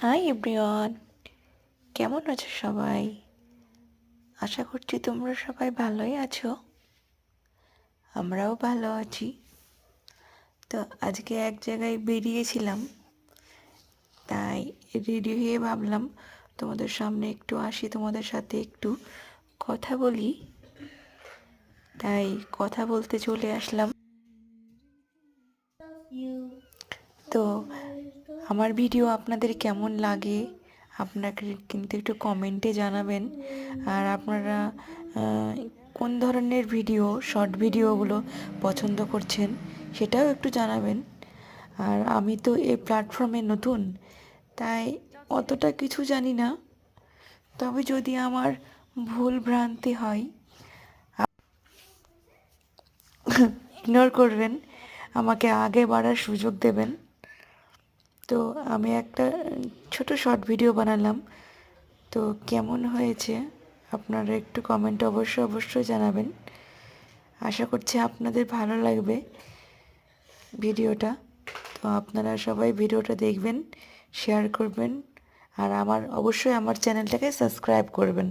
Hi everyone, কেমন আছো সবাই? আশা করছি তোমরা সবাই ভালোই আছো। আমরাও ভালো আছি। তো আজকে এক জায়গায় বেরিয়েছিলাম, তাই রেডি হয়ে ভাবলাম তোমাদের সামনে একটু আসি, তোমাদের সাথে একটু কথা বলি। তাই কথা বলতে চলে আসলাম। তো আমার ভিডিও আপনাদের কেমন লাগে আপনাকে কিন্তু একটু কমেন্টে জানাবেন। আর আপনারা কোন ধরনের ভিডিও, শর্ট ভিডিওগুলো পছন্দ করছেন সেটাও একটু জানাবেন। আর আমি তো এই প্ল্যাটফর্মে নতুন, তাই অতটা কিছু জানি না। তবে যদি আমার ভুল ভ্রান্তি হয় ইগনোর করবেন, আমাকে আগে বাড়ার সুযোগ দেবেন। তো আমি একটা ছোট শর্ট ভিডিও বানালাম, তো কেমন হয়েছে আপনারা একটু কমেন্টে অবশ্যই জানাবেন। আশা করছি আপনাদের ভালো লাগবে ভিডিওটা। তো আপনারা সবাই ভিডিওটা দেখবেন, শেয়ার করবেন, আর অবশ্যই আমার চ্যানেলটাকে সাবস্ক্রাইব করবেন।